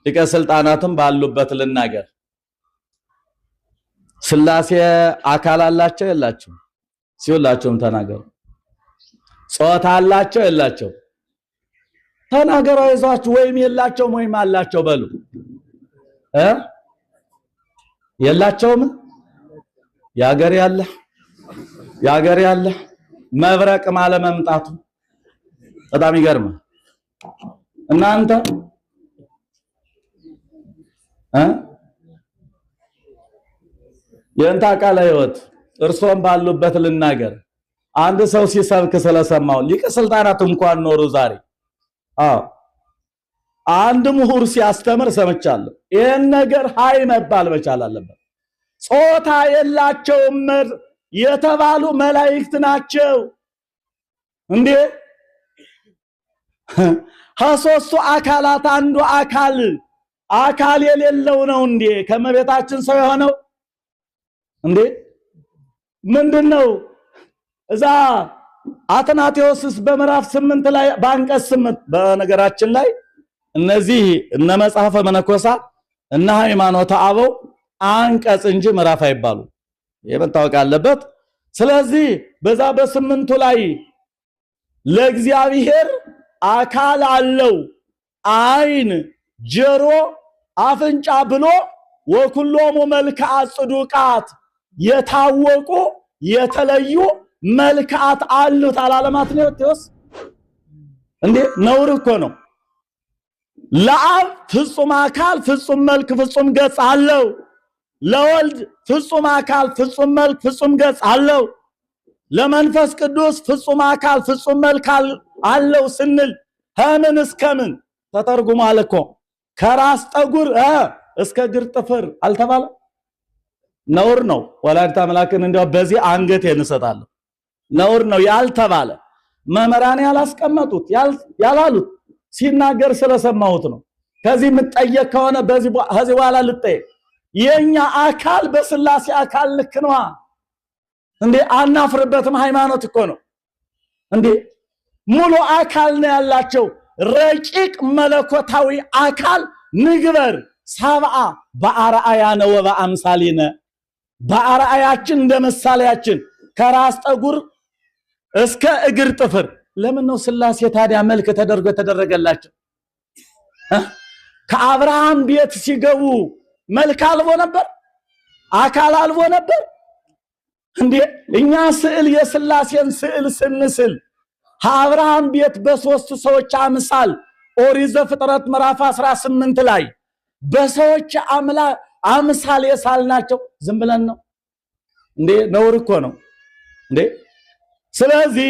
ሊቀ ስልጣናትም ባሉበት ልናገር። ስላሴ አካል አላቸው የላቸው? ሲውላቸውም ተናገሩ። ጾታ አላቸው የላቸው? ተናገሩ። አይዟችሁ። ወይም የላቸውም ወይም አላቸው በሉ። የላቸውም? ያገር ያለ መብረቅ ማለ መምጣቱ በጣም ይገርማል። እናንተ የእንታ ቃለ ሕይወት እርሶም ባሉበት ልናገር። አንድ ሰው ሲሰብክ ስለሰማው ሊቀ ስልጣናት እንኳን ኖሩ ዛሬ አንድ ምሁር ሲያስተምር ሰምቻለሁ። ይሄን ነገር ሃይ መባል መቻል አለበት። ጾታ የላቸውም የተባሉ መላእክት ናቸው እንዴ? ከሦስቱ አካላት አንዱ አካል የሌለው ነው እንዴ ከመቤታችን ሰው የሆነው እንዴ? ምንድነው? እዛ አትናቴዎስስ በምዕራፍ 8 ላይ በአንቀጽ 8 በነገራችን ላይ እነዚህ እነ መጽሐፈ መነኮሳት እና ሃይማኖተ አበው አንቀጽ እንጂ ምዕራፍ አይባሉ። የመታወቅ አለበት። ስለዚህ በዛ በስምንቱ ላይ ለእግዚአብሔር አካል አለው፣ አይን፣ ጆሮ፣ አፍንጫ ብሎ ወኩሎሙ መልክዓ ጽዱቃት የታወቁ የተለዩ መልክዓት አሉት አላለማት ነው ተወስ እንዴ? ነውር እኮ ነው። ለአብ ፍጹም አካል ፍጹም መልክ ፍጹም ገጽ አለው። ለወልድ ፍጹም አካል ፍጹም መልክ ፍጹም ገጽ አለው። ለመንፈስ ቅዱስ ፍጹም አካል ፍጹም መልክ አለው ስንል ከምን እስከምን ተተርጉሟል እኮ። ከራስ ጠጉር እስከ እግር ጥፍር አልተባለ? ነውር ነው። ወላዲተ አምላክን እንደው በዚህ አንገት እንሰጣለን። ነውር ነው ያልተባለ መመራን ያላስቀመጡት ያላሉት ሲናገር ስለሰማሁት ነው። ከዚህ ምጠየቅ ከሆነ ከዚህ በኋላ ልጠየቅ። የኛ አካል በስላሴ አካል ልክ ነው እንዴ? አናፍርበትም። ሃይማኖት እኮ ነው እንዴ? ሙሉ አካል ነው ያላቸው። ረቂቅ መለኮታዊ አካል ንግበር ሰብአ በአርአያነ ወበአምሳሊነ፣ በአርአያችን እንደ ምሳሌያችን ከራስ ጠጉር እስከ እግር ጥፍር። ለምን ነው ስላሴ ታዲያ መልክ ተደርጎ ተደረገላቸው? ከአብርሃም ቤት ሲገቡ መልክ አልቦ ነበር? አካል አልቦ ነበር እንዴ? እኛ ስዕል የስላሴን ስዕል ስንስል ከአብርሃም ቤት በሶስት ሰዎች አምሳል ኦሪት ዘፍጥረት ምዕራፍ 18 ላይ በሰዎች አምሳል የሳልናቸው ዝም ብለን ነው እንዴ? ነውር እኮ ነው እንዴ? ስለዚህ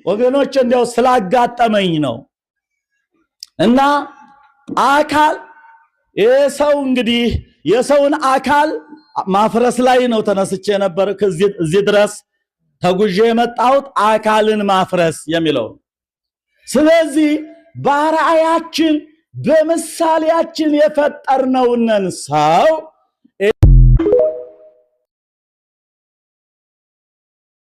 ወገኖች እንደው ስላጋጠመኝ ነው። እና አካል የሰው እንግዲህ የሰውን አካል ማፍረስ ላይ ነው ተነስቼ ነበር። እዚህ ድረስ ተጉዤ የመጣሁት አካልን ማፍረስ የሚለው። ስለዚህ በአርአያችን በምሳሌያችን የፈጠርነውን ሰው